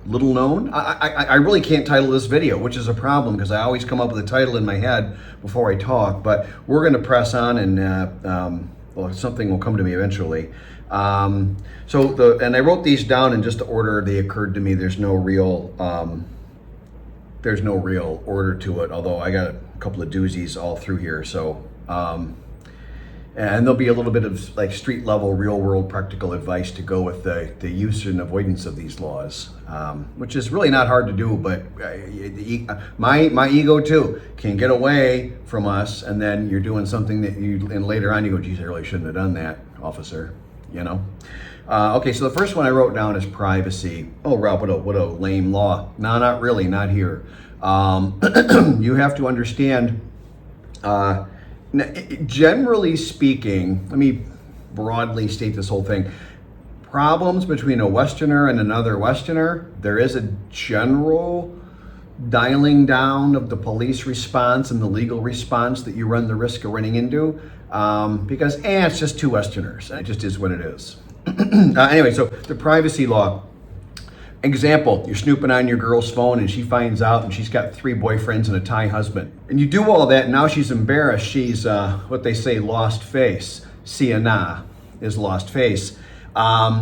little known. I really can't title this video, which is a problem because I always come up with a title in my head before I talk, but we're going to press on and well, something will come to me eventually. And I wrote these down in just the order they occurred to me. There's no real order to it, although I got a couple of doozies all through here. So, and there'll be a little bit of like street level, real world practical advice to go with the use and avoidance of these laws, which is really not hard to do, but my ego too can get away from us, and then you're doing something that and later on you go, geez, I really shouldn't have done that, officer, you know? Okay, so the first one I wrote down is privacy. Oh, Rob, what a lame law. No, not really, not here. You have to understand, generally speaking, let me broadly state this whole thing. Problems between a Westerner and another Westerner, there is a general dialing down of the police response and the legal response that you run the risk of running into, because it's just two Westerners. It just is what it is. Anyway, so the privacy law. Example, you're snooping on your girl's phone and she finds out and she's got 3 boyfriends and a Thai husband. And you do all that and now she's embarrassed. She's what they say, lost face. Siana is lost face.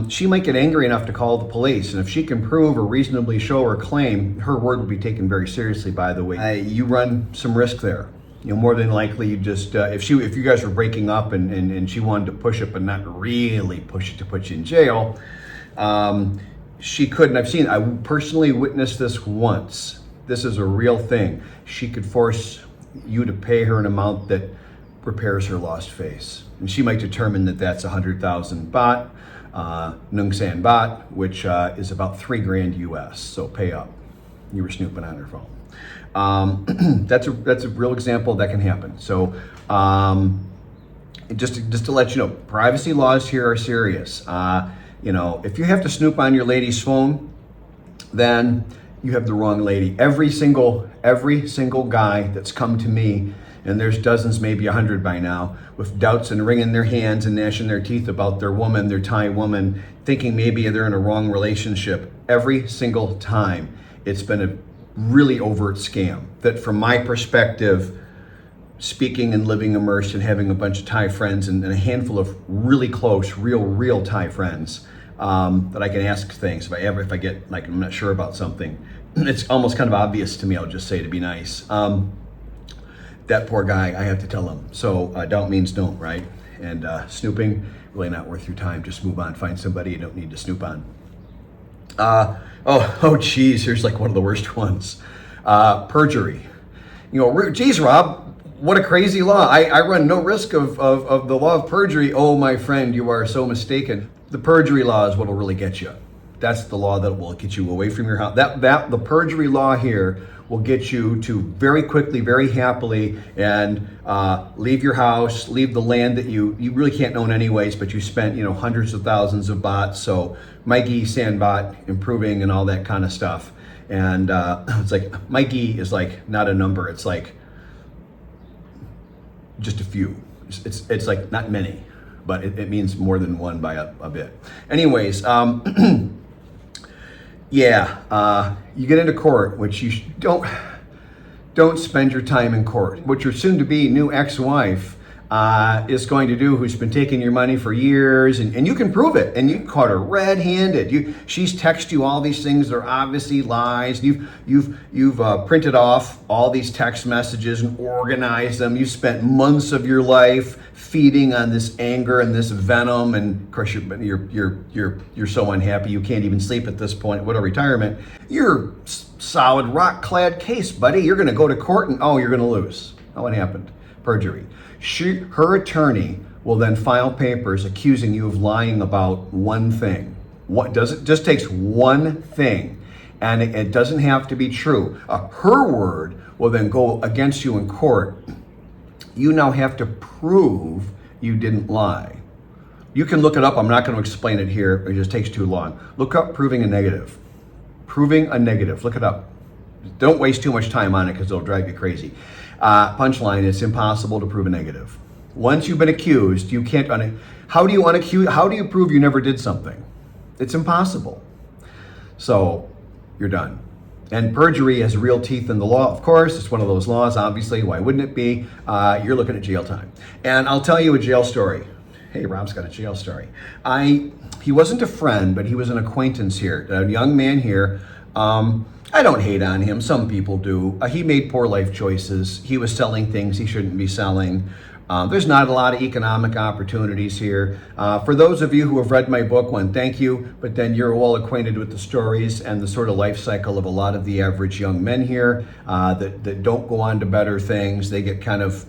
She might get angry enough to call the police, and if she can prove or reasonably show her claim, her word will be taken very seriously, by the way. You run some risk there. You know, more than likely you just, if you guys were breaking up and she wanted to push it but not really push it to put you in jail, she couldn't. I personally witnessed this once. This is a real thing. She could force you to pay her an amount that repairs her lost face. And she might determine that that's 100,000 baht, Nung San baht, which is about $3,000 US. So pay up. You were snooping on her phone. That's a real example that can happen. So just to let you know, privacy laws here are serious. You know, if you have to snoop on your lady's phone, then you have the wrong lady. Every single guy that's come to me, and there's dozens, maybe 100 by now, with doubts and wringing their hands and gnashing their teeth about their woman, their Thai woman, thinking maybe they're in a wrong relationship. Every single time, it's been a really overt scam that, from my perspective, speaking and living immersed and having a bunch of Thai friends and a handful of really close, real Thai friends, that I can ask things if I get like I'm not sure about something. It's almost kind of obvious to me. I'll just say to be nice. That poor guy, I have to tell him. So doubt means don't, right? And snooping, really not worth your time. Just move on. Find somebody you don't need to snoop on. Geez, here's like one of the worst ones. Perjury. You know, geez, Rob, what a crazy law. I run no risk of the law of perjury. Oh, my friend, you are so mistaken. The perjury law is what will really get you. That's the law that will get you away from your house. The perjury law here will get you to very quickly, very happily, and leave your house, leave the land that you really can't own anyways, but you spent, you know, hundreds of thousands of baht. So Mikey, San baht, improving and all that kind of stuff. And it's like, Mikey is like not a number. It's like just a few. It's like not many, but it means more than one by a bit. Anyways, yeah, you get into court, which you don't spend your time in court. What your soon-to-be new ex-wife is going to do, who's been taking your money for years, and you can prove it, and you caught her red-handed. She's texted you all these things that are obviously lies. You've printed off all these text messages and organized them. You spent months of your life feeding on this anger and this venom, and of course you're so unhappy you can't even sleep at this point. What a retirement! You're solid rock-clad case, buddy. You're going to go to court, and you're going to lose. Oh, what happened? Perjury. Her attorney will then file papers accusing you of lying about one thing. It just takes one thing, and it doesn't have to be true. Her word will then go against you in court. You now have to prove you didn't lie. You can look it up. I'm not going to explain it here. It just takes too long. Look up proving a negative. Proving a negative. Look it up. Don't waste too much time on it because it'll drive you crazy. Punchline, it's impossible to prove a negative. Once you've been accused, you can't, how do you prove you never did something? It's impossible. So, you're done. And perjury has real teeth in the law, of course. It's one of those laws, obviously. Why wouldn't it be? You're looking at jail time. And I'll tell you a jail story. Hey, Rob's got a jail story. He wasn't a friend, but he was an acquaintance here, a young man here. I don't hate on him. Some people do. He made poor life choices. He was selling things he shouldn't be selling. There's not a lot of economic opportunities here. For those of you who have read my book, one, thank you, but then you're well acquainted with the stories and the sort of life cycle of a lot of the average young men here that don't go on to better things. They get kind of,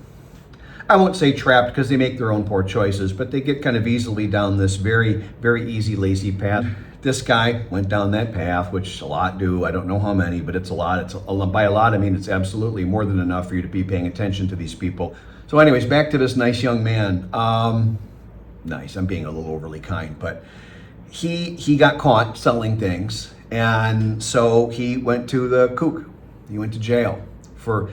I won't say trapped because they make their own poor choices, but they get kind of easily down this very, very easy, lazy path. This guy went down that path, which a lot do. I don't know how many, but it's a lot. By a lot, I mean it's absolutely more than enough for you to be paying attention to these people. So anyways, back to this nice young man. Nice, I'm being a little overly kind, but he got caught selling things, and so he went to the kook. He went to jail for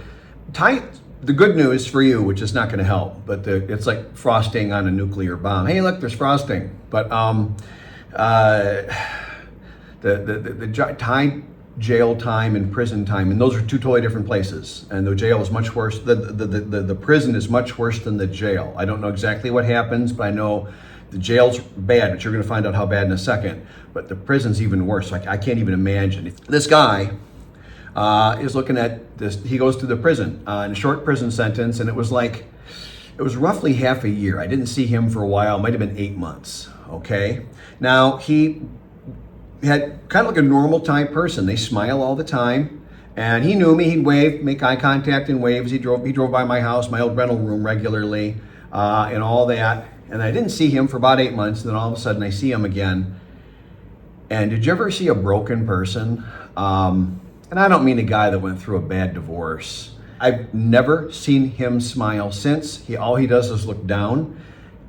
the good news for you, which is not going to help, but it's like frosting on a nuclear bomb. Hey, look, there's frosting. But the Thai jail time and prison time, and those are two totally different places. And the jail is much worse. The prison is much worse than the jail. I don't know exactly what happens, but I know the jail's bad, but you're going to find out how bad in a second. But the prison's even worse. I can't even imagine. This guy is looking at this. He goes to the prison in a short prison sentence, and it was roughly half a year. I didn't see him for a while. It might have been 8 months. Okay. Now he had kind of like a normal type person. They smile all the time, and he knew me. He'd wave, make eye contact, and waves. He drove by my house, my old rental room regularly, and all that. And I didn't see him for about 8 months. And then all of a sudden, I see him again. And did you ever see a broken person? And I don't mean a guy that went through a bad divorce. I've never seen him smile since. All he does is look down.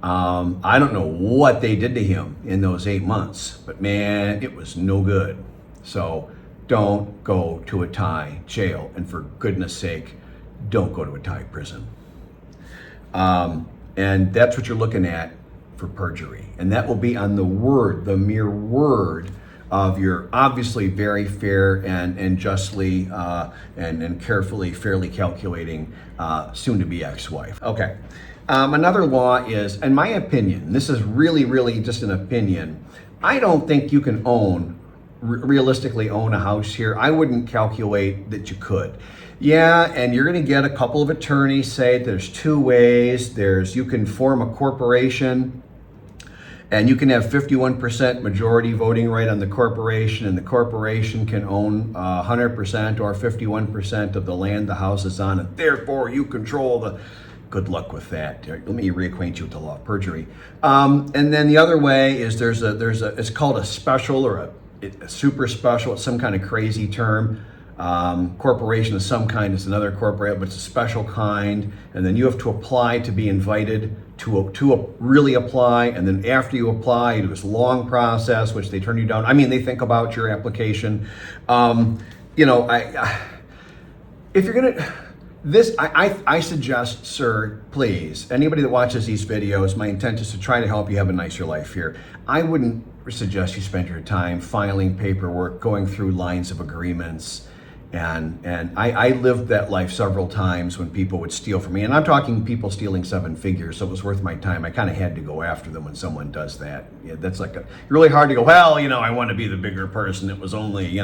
I don't know what they did to him in those 8 months, but man, it was no good. So don't go to a Thai jail, and for goodness sake, don't go to a Thai prison. And that's what you're looking at for perjury. And that will be on the mere word of your obviously very fair and justly and carefully, fairly calculating soon-to-be ex-wife. Okay. Another law is, in my opinion, this is really, really just an opinion, I don't think you can realistically own a house here. I wouldn't calculate that you could. Yeah, and you're going to get a couple of attorneys say there's two ways. You can form a corporation, and you can have 51% majority voting right on the corporation, and the corporation can own 100% or 51% of the land the house is on, and therefore you control the... Good luck with that. Let me reacquaint you with the law of perjury. And then the other way is it's called a special or a super special. It's some kind of crazy term. Corporation of some kind is another corporate, but it's a special kind. And then you have to apply to be invited to really apply. And then after you apply, you do this long process, which they turn you down. I mean, they think about your application. If you're gonna. I suggest, sir, please, anybody that watches these videos, my intent is to try to help you have a nicer life here. I wouldn't suggest you spend your time filing paperwork, going through lines of agreements. And I lived that life several times when people would steal from me. And I'm talking people stealing 7 figures, so it was worth my time. I kind of had to go after them when someone does that. Yeah, that's really hard to go, well, I want to be the bigger person. It was only,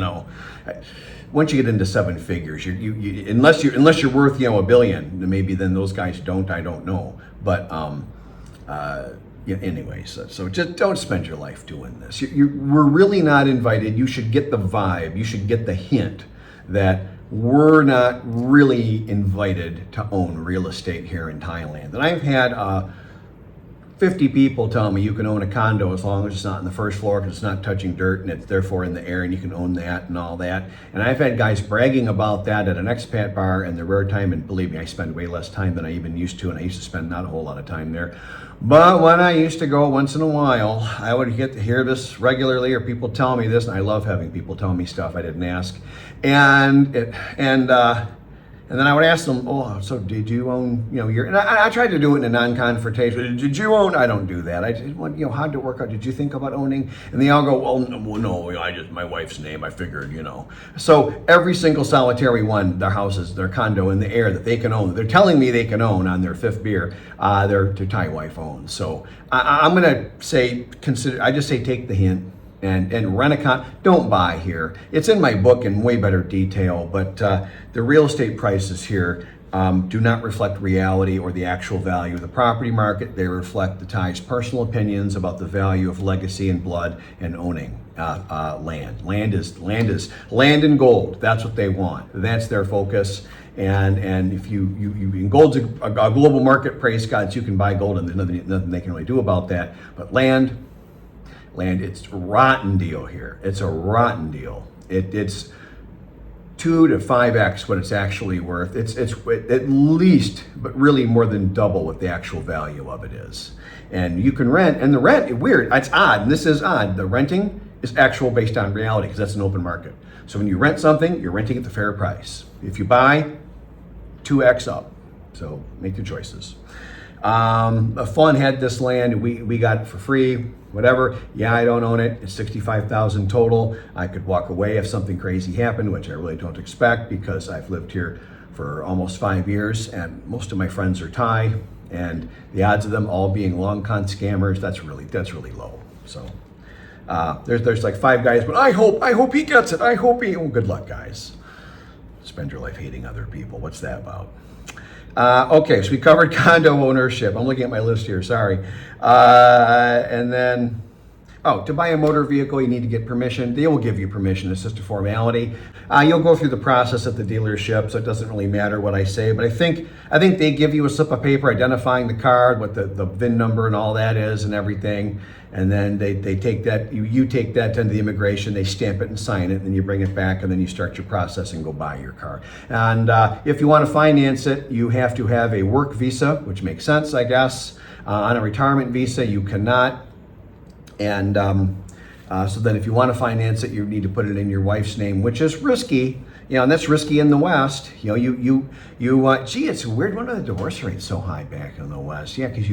once you get into 7 figures, unless you're worth, $1 billion, maybe then those guys don't, I don't know. But anyways, so just don't spend your life doing this. We're really not invited. You should get the vibe. You should get the hint that we're not really invited to own real estate here in Thailand. And I've had 50 people tell me you can own a condo as long as it's not on the first floor because it's not touching dirt and it's therefore in the air and you can own that and all that. And I've had guys bragging about that at an expat bar in the rare time, and believe me, I spend way less time than I even used to, and I used to spend not a whole lot of time there. But when I used to go once in a while, I would get to hear this regularly, or people tell me this, and I love having people tell me stuff I didn't ask. And And then I would ask them, oh, so did you own, and I tried to do it in a non-confrontation. Did you own? I don't do that. I just want, how did it work out? Did you think about owning? And they all go, well, no, I just, my wife's name, I figured, So every single solitary one, their houses, their condo in the air that they can own, they're telling me they can own on their fifth beer, their Thai wife owns. So I'm going to say, I just say take the hint. And rent a don't buy here. It's in my book in way better detail, but the real estate prices here do not reflect reality or the actual value of the property market. They reflect the Thai's personal opinions about the value of legacy and blood and owning land. Land is land and gold. That's what they want. That's their focus. And if you gold's a global market, praise God, so you can buy gold, and there's nothing they can really do about that. But land, it's a rotten deal here. It's a rotten deal. It's 2 to 5x what it's actually worth. It's at least, but really more than double what the actual value of it is. And you can rent, and the rent, weird, it's odd, and this is odd. The renting is actual based on reality, because that's an open market. So when you rent something, you're renting at the fair price. If you buy, 2x up. So make your choices. Fun had this land, we got it for free, whatever. Yeah, I don't own it. It's $65,000 total. I could walk away if something crazy happened, which I really don't expect, because I've lived here for almost 5 years and most of my friends are Thai, and the odds of them all being long con scammers, that's really low. So there's like 5 guys, but I hope he gets it. Well, good luck, guys. Spend your life hating other people. What's that about? Okay, so we covered condo ownership. I'm looking at my list here, sorry. And then, to buy a motor vehicle, you need to get permission. They will give you permission, it's just a formality. You'll go through the process at the dealership, so it doesn't really matter what I say, but I think they give you a slip of paper identifying the card, what the VIN number and all that is and everything. And then they take that, you take that to the immigration, they stamp it and sign it, and then you bring it back, and then you start your process and go buy your car. And if you want to finance it, you have to have a work visa, which makes sense, I guess. On a retirement visa, you cannot. And so then if you want to finance it, you need to put it in your wife's name, which is risky. And that's risky in the West. Gee, it's weird. Why are the divorce rates so high back in the West? Yeah, because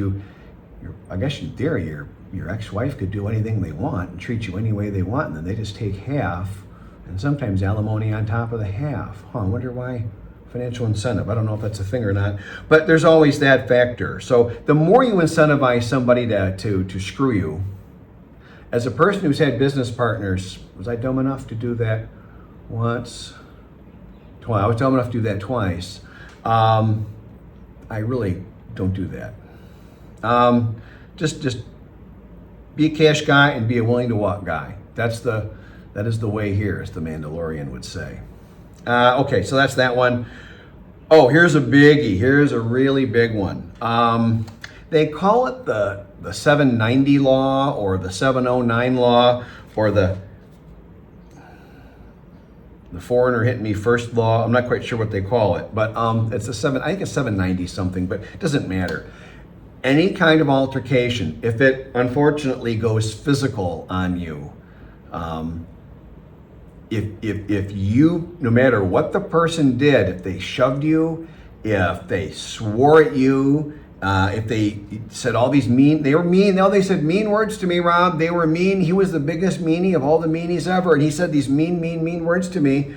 I guess in theory, your ex-wife could do anything they want and treat you any way they want, and then they just take half, and sometimes alimony on top of the half. I wonder why. Financial incentive. I don't know if that's a thing or not, but there's always that factor. So the more you incentivize somebody to screw you, as a person who's had business partners, was I dumb enough to do that once? Twice. I was dumb enough to do that twice. I really don't do that. Just be a cash guy and be a willing to walk guy. That is the way here, as the Mandalorian would say. Okay, so that's that one. Oh, here's a biggie. Here's a really big one. They call it the 790 law, or the 709 law, or the foreigner hit me first law. I'm not quite sure what they call it, but it's I think it's 790 something, but it doesn't matter. Any kind of altercation, if it unfortunately goes physical on you, if you, no matter what the person did, if they shoved you, if they swore at you, if they said all these they were mean. No, they said mean words to me, Rob. They were mean. He was the biggest meanie of all the meanies ever, and he said these mean words to me.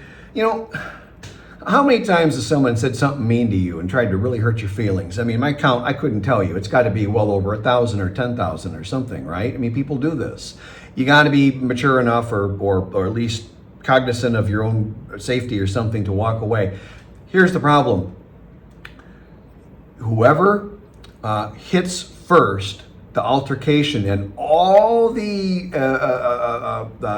How many times has someone said something mean to you and tried to really hurt your feelings? I mean, my count, I couldn't tell you. It's got to be well over 1,000 or 10,000 or something, right? I mean, people do this. You got to be mature enough, or at least cognizant of your own safety or something, to walk away. Here's the problem. Whoever hits first the altercation and all the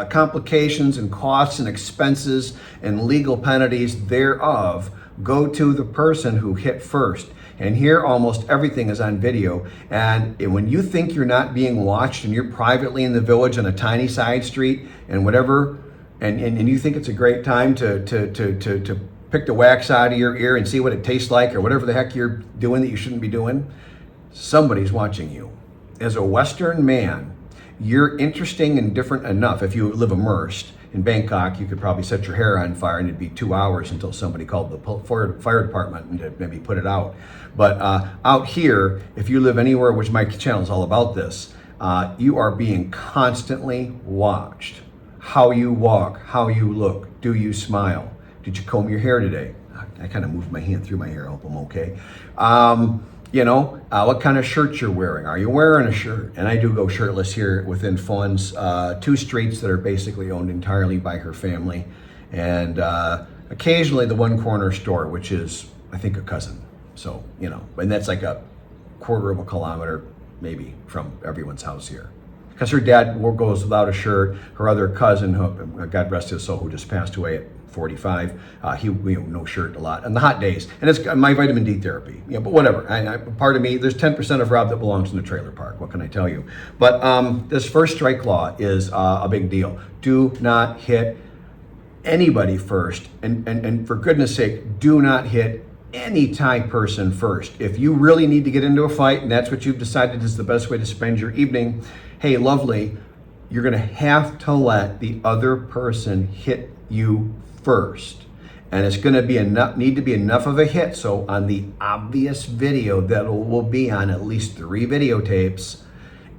complications and costs and expenses and legal penalties thereof go to the person who hit first. And here almost everything is on video. And when you think you're not being watched and you're privately in the village on a tiny side street and whatever, and you think it's a great time to pick the wax out of your ear and see what it tastes like, or whatever the heck you're doing that you shouldn't be doing, somebody's watching you. As a Western man, you're interesting and different enough. If you live immersed in Bangkok, you could probably set your hair on fire and it'd be 2 hours until somebody called the fire department and maybe put it out. But out here, if you live anywhere, which my channel is all about this, you are being constantly watched. How you walk, how you look, do you smile? Did you comb your hair today? I kind of moved my hand through my hair, I hope I'm okay. What kind of shirt you're wearing. Are you wearing a shirt? And I do go shirtless here within Fawn's 2 streets that are basically owned entirely by her family. And occasionally the one corner store, which is, I think, a cousin. So, and that's like a quarter of a kilometer maybe from everyone's house here. Because her dad goes without a shirt. Her other cousin, who, God rest his soul, who just passed away at 45, he no shirt a lot on the hot days, and it's my vitamin D therapy. But whatever. Part of me, there's 10% of Rob that belongs in the trailer park. What can I tell you? But this first strike law is a big deal. Do not hit anybody first, and for goodness sake, do not hit any Thai person first. If you really need to get into a fight, and that's what you've decided is the best way to spend your evening, hey, lovely, you're going to have to let the other person hit you first. And it's going to be need to be enough of a hit. So on the obvious video that will be on at least 3 videotapes,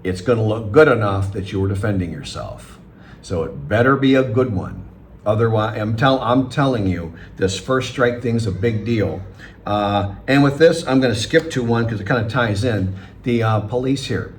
it's going to look good enough that you were defending yourself. So it better be a good one. Otherwise, I'm telling you, this first strike thing's a big deal. And with this, I'm going to skip to one because it kind of ties in. The police here.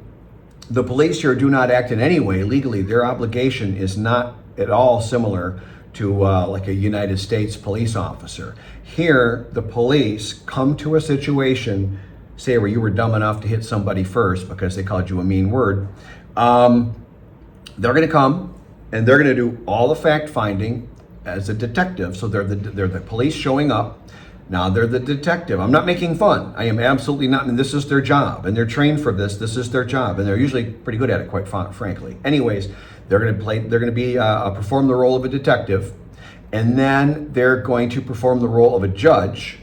The police here do not act in any way legally. Their obligation is not at all similar to like a United States police officer. Here, the police come to a situation, say where you were dumb enough to hit somebody first because they called you a mean word. They're going to come and they're going to do all the fact finding as a detective. So they're the police showing up. Now they're the detective. I'm not making fun. I am absolutely not. And this is their job, and they're trained for this. This is their job, and they're usually pretty good at it, quite frankly. Anyways, they're going to perform the role of a detective, and then they're going to perform the role of a judge,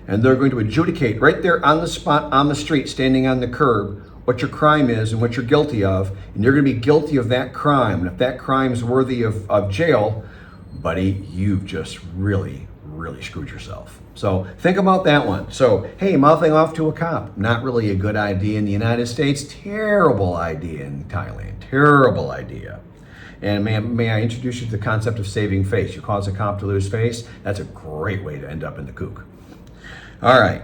and they're going to adjudicate right there on the spot, on the street, standing on the curb, what your crime is and what you're guilty of, and you're going to be guilty of that crime. And if that crime's worthy of jail, buddy, you've just really screwed yourself. So think about that one. So, hey, mouthing off to a cop, not really a good idea in the United States. Terrible idea in Thailand. Terrible idea. And may I introduce you to the concept of saving face? You cause a cop to lose face, that's a great way to end up in the kook. All right.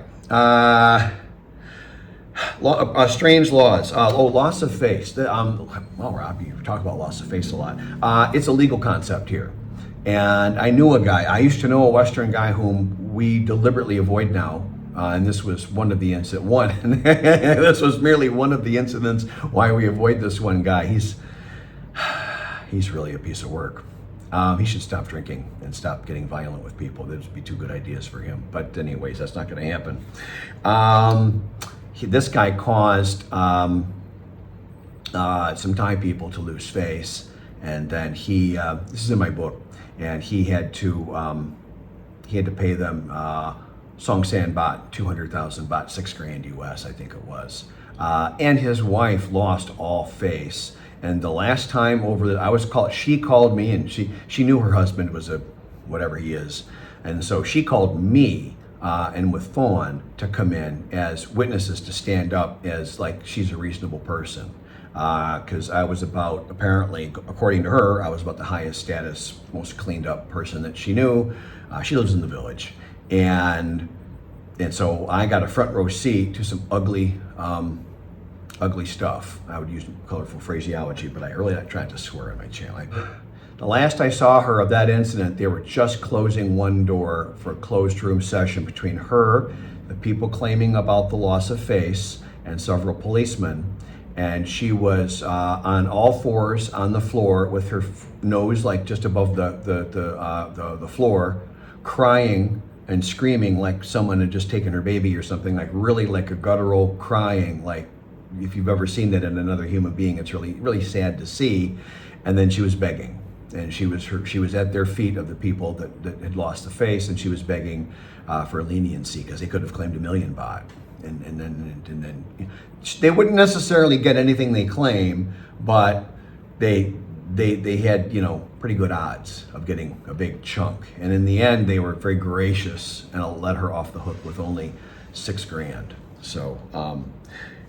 Strange laws. Loss of face. Rob, you talk about loss of face a lot. It's a legal concept here. And I knew a guy, I used to know a Western guy whom we deliberately avoid now. And this was one of the incidents. This was merely one of the incidents why we avoid this one guy. He's really a piece of work. He should stop drinking and stop getting violent with people. Those would be 2 good ideas for him. But anyways, that's not going to happen. This guy caused some Thai people to lose face. And then this is in my book, and he had to pay them Song San baht, 200,000 baht, $6,000 US, I think it was. And his wife lost all face. And the last time she called me, and she knew her husband was a whatever he is, and so she called me and with Fawn to come in as witnesses to stand up as like she's a reasonable person. Because I was about, apparently, according to her, I was about the highest status, most cleaned up person that she knew. She lives in the village. And so I got a front row seat to some ugly stuff. I would use colorful phraseology, but I really not trying to swear on my channel. The last I saw her of that incident, they were just closing one door for a closed room session between her, the people claiming about the loss of face, and several policemen. And she was on all fours on the floor with her nose like just above the floor, crying and screaming like someone had just taken her baby or something, like really like a guttural crying, like if you've ever seen that in another human being, it's really sad to see. And then she was begging, and she was at their feet of the people that had lost the face, and she was begging for leniency because they could have claimed 1 million baht. And then they wouldn't necessarily get anything they claim, but they had, you know, pretty good odds of getting a big chunk. And in the end, they were very gracious and let her off the hook with only $6,000. So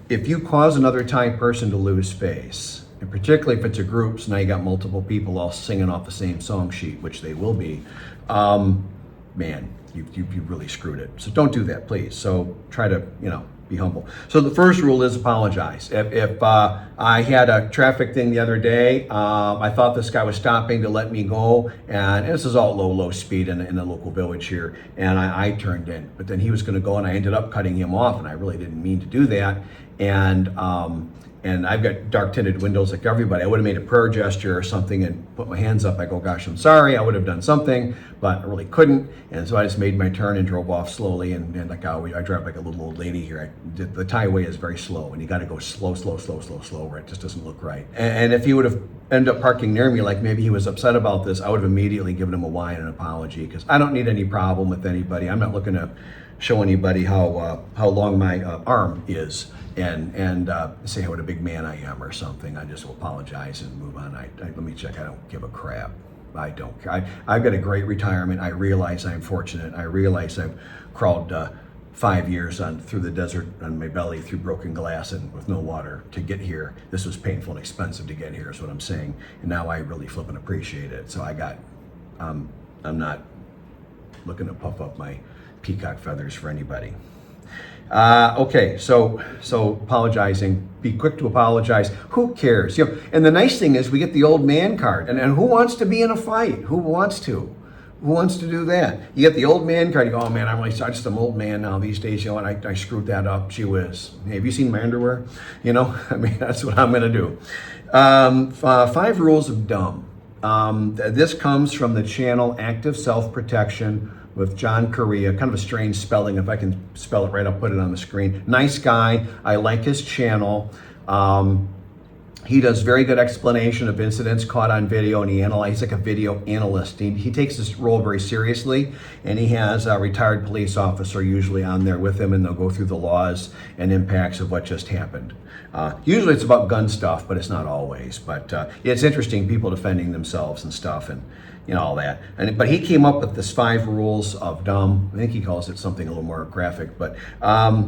if you cause another Thai person to lose face, and particularly if it's a group, so now you got multiple people all singing off the same song sheet, which they will be, man, you really screwed it. So don't do that, please. So try to, you know, be humble. So the first rule is apologize. If I had a traffic thing the other day, I thought this guy was stopping to let me go, and this is all low speed in the local village here, and I turned in, but then he was going to go, and I ended up cutting him off, and I really didn't mean to do that. And I've got dark tinted windows like everybody. I would have made a prayer gesture or something and put my hands up. I go, gosh, I'm sorry. I would have done something, but I really couldn't. And so I just made my turn and drove off slowly. And like I drive like a little old lady here. The Thai way is very slow, and you got to go slow, where it just doesn't look right. And if he would have ended up parking near me, like maybe he was upset about this, I would have immediately given him a why and an apology, because I don't need any problem with anybody. I'm not looking to show anybody how long my arm is. And say what a big man I am or something. I just will apologize and move on. Let me check. I don't give a crap. I don't care. I've got a great retirement. I realize I'm fortunate. I realize I've crawled 5 years through the desert on my belly, through broken glass and with no water to get here. This was painful and expensive to get here, is what I'm saying. And now I really flip and appreciate it. So I'm not looking to puff up my peacock feathers for anybody. Okay, so apologizing, be quick to apologize. Who cares? You know, and the nice thing is we get the old man card. And who wants to be in a fight? Who wants to? Who wants to do that? You get the old man card. You go, oh man, I'm just an old man now these days. You know, and I screwed that up. Gee whiz. Hey, have you seen my underwear? You know, I mean, that's what I'm going to do. 5 rules of dumb. This comes from the channel Active Self-Protection with John Correa. Kind of a strange spelling. If I can spell it right, I'll put it on the screen. Nice guy. I like his channel. He does very good explanation of incidents caught on video, and he's like a video analyst. He takes this role very seriously, and he has a retired police officer usually on there with him, and they'll go through the laws and impacts of what just happened. Usually it's about gun stuff, but it's not always. But it's interesting, people defending themselves and stuff, and you know, all that. But he came up with this 5 rules of dumb. I think he calls it something a little more graphic, but I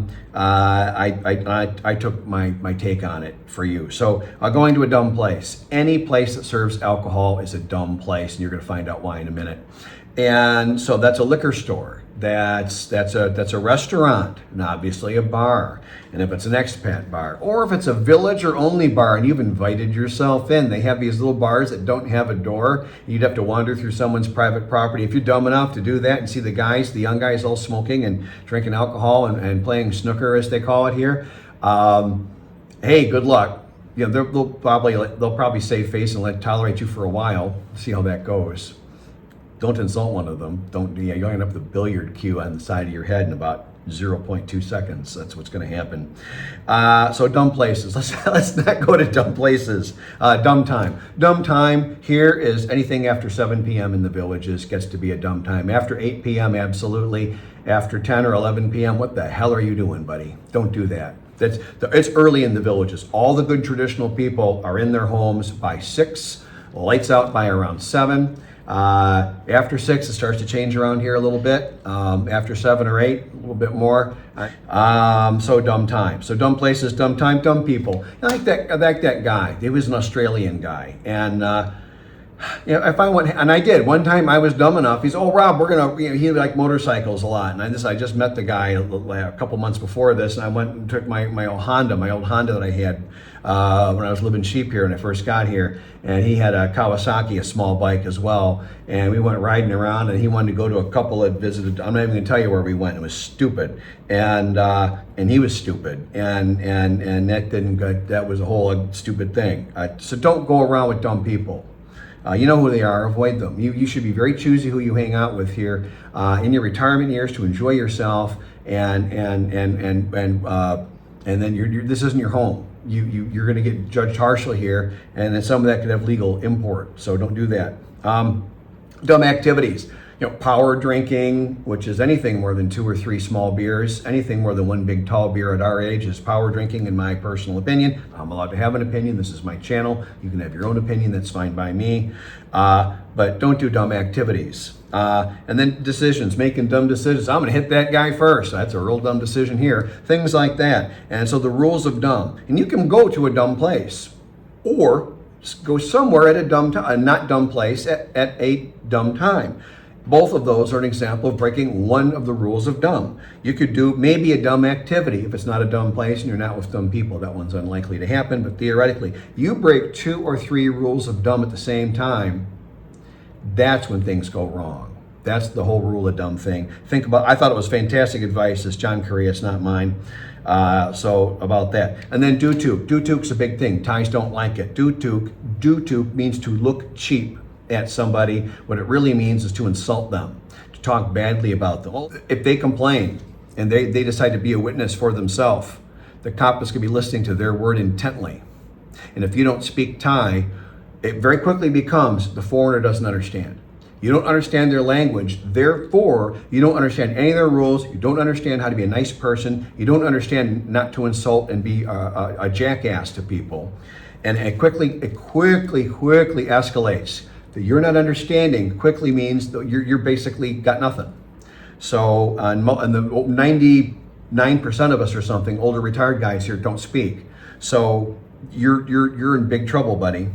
took my take on it for you. So going to a dumb place. Any place that serves alcohol is a dumb place, and you're going to find out why in a minute. And so that's a liquor store. That's a restaurant, and obviously a bar. And if it's an expat bar, or if it's a village or only bar and you've invited yourself in, they have these little bars that don't have a door. You'd have to wander through someone's private property. If you're dumb enough to do that and see the young guys all smoking and drinking alcohol and playing snooker, as they call it here, hey, good luck. You know, they'll probably save face and tolerate you for a while. See how that goes. Don't insult one of them. You'll end up with a billiard cue on the side of your head in about 0.2 seconds. That's what's going to happen. So dumb places. Let's not go to dumb places. Dumb time. Dumb time here is anything after 7 p.m. in the villages gets to be a dumb time. After 8 p.m., absolutely. After 10 or 11 p.m., what the hell are you doing, buddy? Don't do that. It's early in the villages. All the good traditional people are in their homes by 6. Lights out by around 7. After 6, it starts to change around here a little bit. After 7 or 8, a little bit more. So dumb time. So dumb places, dumb time, dumb people. I like that guy. He was an Australian guy, and if I went, and I did one time, I was dumb enough. He's, oh Rob, we're gonna. He liked motorcycles a lot, and I just met the guy a couple months before this, and I went and took my old Honda that I had when I was living cheap here when I first got here, and he had a Kawasaki, a small bike as well, and we went riding around, and he wanted to go to a couple that visited. I'm not even gonna tell you where we went. It was stupid, and he was stupid, and that didn't go. That was a whole stupid thing. So don't go around with dumb people. You know who they are, avoid them. You should be very choosy who you hang out with here in your retirement years to enjoy yourself, and then this isn't your home. You're going to get judged harshly here, and then some of that could have legal import, so don't do that. Dumb activities. Power drinking, which is anything more than 2 or 3 small beers. Anything more than 1 big tall beer at our age is power drinking, in my personal opinion. I'm allowed to have an opinion. This is my channel. You can have your own opinion. That's fine by me. But don't do dumb activities. And then decisions, making dumb decisions. I'm going to hit that guy first. That's a real dumb decision here. Things like that. And so the rules of dumb. And you can go to a dumb place, or go somewhere at a not dumb place at a dumb time. Both of those are an example of breaking one of the rules of dumb. You could do maybe a dumb activity if it's not a dumb place and you're not with dumb people. That one's unlikely to happen, but theoretically, you break 2 or 3 rules of dumb at the same time, that's when things go wrong. That's the whole rule of dumb thing. I thought it was fantastic advice. It's John Correa, it's not mine. So about that. And then Doo-Tuuk. Doo-Tuuk's a big thing. Thais don't like it. Doo-Tuuk means to look cheap at somebody. What it really means is to insult them, to talk badly about them. If they complain and they decide to be a witness for themselves, the cop is going to be listening to their word intently. And if you don't speak Thai, it very quickly becomes the foreigner doesn't understand. You don't understand their language, therefore you don't understand any of their rules. You don't understand how to be a nice person. You don't understand not to insult and be a jackass to people. And it quickly escalates. That you're not understanding quickly means that you're basically got nothing. So and the 99% of us or something, older retired guys here, don't speak. So you're in big trouble, buddy.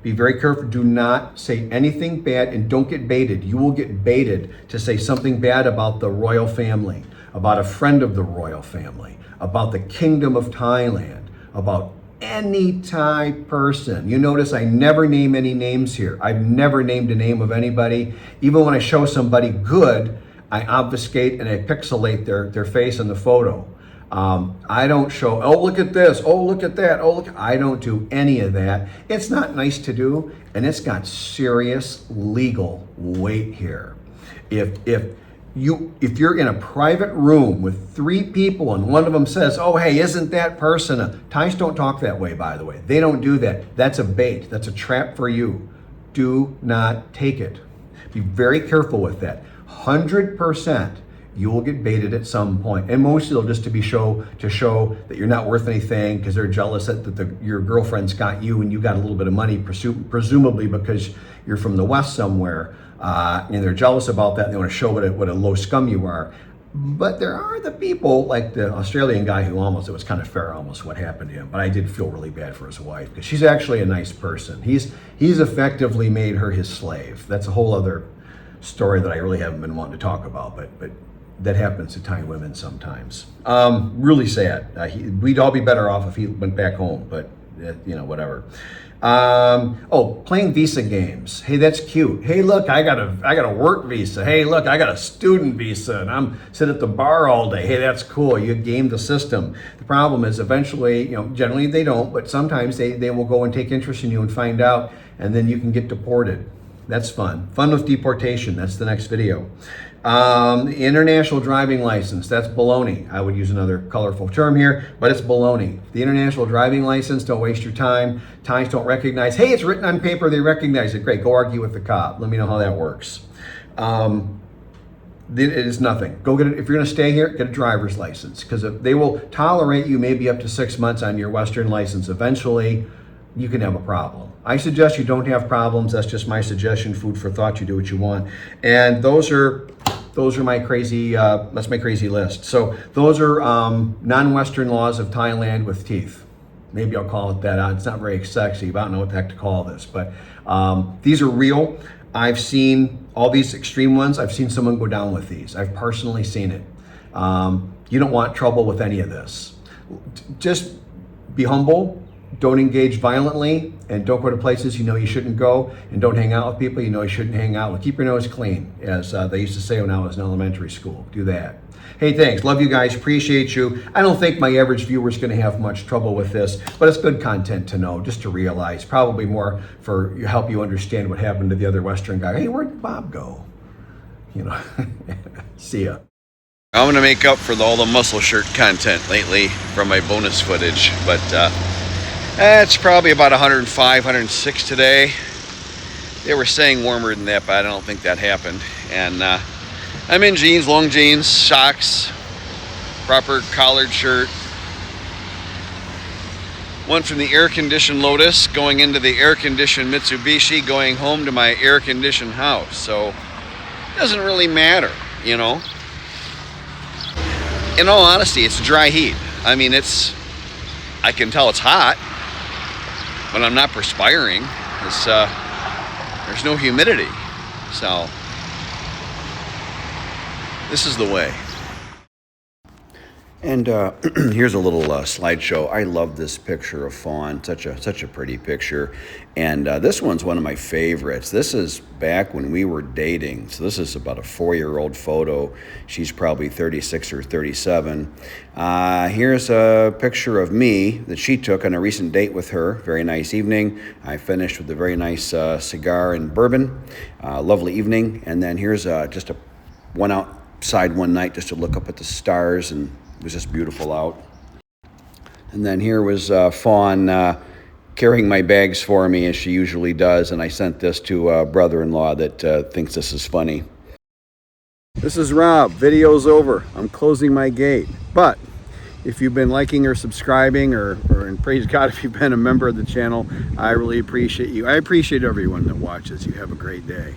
Be very careful. Do not say anything bad, and don't get baited. You will get baited to say something bad about the royal family, about a friend of the royal family, about the Kingdom of Thailand, about any Thai person. You notice I never name any names here. I've never named a name of anybody. Even when I show somebody good, I obfuscate and I pixelate their face in the photo. I don't show, oh, look at this, oh, look at that, oh, look. I don't do any of that. It's not nice to do, and it's got serious legal weight here. If you're in a private room with 3 people and one of them says, oh, hey, isn't that person Thais don't talk that way, by the way. They don't do that. That's a bait. That's a trap for you. Do not take it. Be very careful with that. 100%. You will get baited at some point, and mostly it'll just to show that you're not worth anything because they're jealous that your girlfriend's got you and you got a little bit of money, presumably because you're from the West somewhere, and they're jealous about that. And they want to show what a low scum you are. But there are the people like the Australian guy who it was kind of fair almost what happened to him. But I did feel really bad for his wife because she's actually a nice person. He's effectively made her his slave. That's a whole other story that I really haven't been wanting to talk about, but that happens to Thai women sometimes. Really sad. We'd all be better off if he went back home, but whatever. Playing visa games. Hey, that's cute. Hey, look, I got a work visa. Hey, look, I got a student visa, and I'm sitting at the bar all day. Hey, that's cool. You game the system. The problem is eventually, generally they don't, but sometimes they will go and take interest in you and find out, and then you can get deported. That's fun. Fun with deportation. That's the next video. International driving license, that's baloney. I would use another colorful term here, but it's baloney. The international driving license, don't waste your time. Thais don't recognize, hey, it's written on paper, they recognize it. Great, go argue with the cop. Let me know how that works. It is nothing. Go get it. If you're going to stay here, get a driver's license, because they will tolerate you maybe up to 6 months on your Western license. Eventually, you can have a problem. I suggest you don't have problems. That's just my suggestion. Food for thought. You do what you want. And those are my crazy. That's my crazy list. So those are non-Western laws of Thailand with teeth. Maybe I'll call it that. It's not very sexy, but I don't know what the heck to call this. But these are real. I've seen all these extreme ones. I've seen someone go down with these. I've personally seen it. You don't want trouble with any of this. Just be humble. Don't engage violently, and don't go to places you know you shouldn't go, and don't hang out with people you know you shouldn't hang out with. Keep your nose clean, as they used to say when I was in elementary school. Do that. Hey, thanks. Love you guys. Appreciate you. I don't think my average viewer is going to have much trouble with this, but it's good content to know, just to realize. Probably more for help you understand what happened to the other Western guy. Hey, where'd Bob go? See ya. I'm going to make up for all the muscle shirt content lately from my bonus footage, but it's probably about 105, 106 today. They were saying warmer than that, but I don't think that happened. And I'm in jeans, long jeans, socks, proper collared shirt. One from the air-conditioned Lotus going into the air-conditioned Mitsubishi, going home to my air-conditioned house. So it doesn't really matter, you know. In all honesty, it's dry heat. I mean, I can tell it's hot, but I'm not perspiring. There's no humidity. So this is the way. And here's a little slideshow. I love this picture of Fawn. Such a pretty picture. And this one's one of my favorites. This is back when we were dating. So this is about a 4-year-old photo. She's probably 36 or 37. Here's a picture of me that she took on a recent date with her. Very nice evening. I finished with a very nice cigar and bourbon. Lovely evening. And then here's just went outside one night just to look up at the stars, and it was just beautiful out. And then here was Fawn carrying my bags for me, as she usually does, and I sent this to a brother-in-law that thinks this is funny. This is Rob. Video's over. I'm closing my gate. But if you've been liking or subscribing, or and praise God if you've been a member of the channel, I really appreciate you. I appreciate everyone that watches. You have a great day.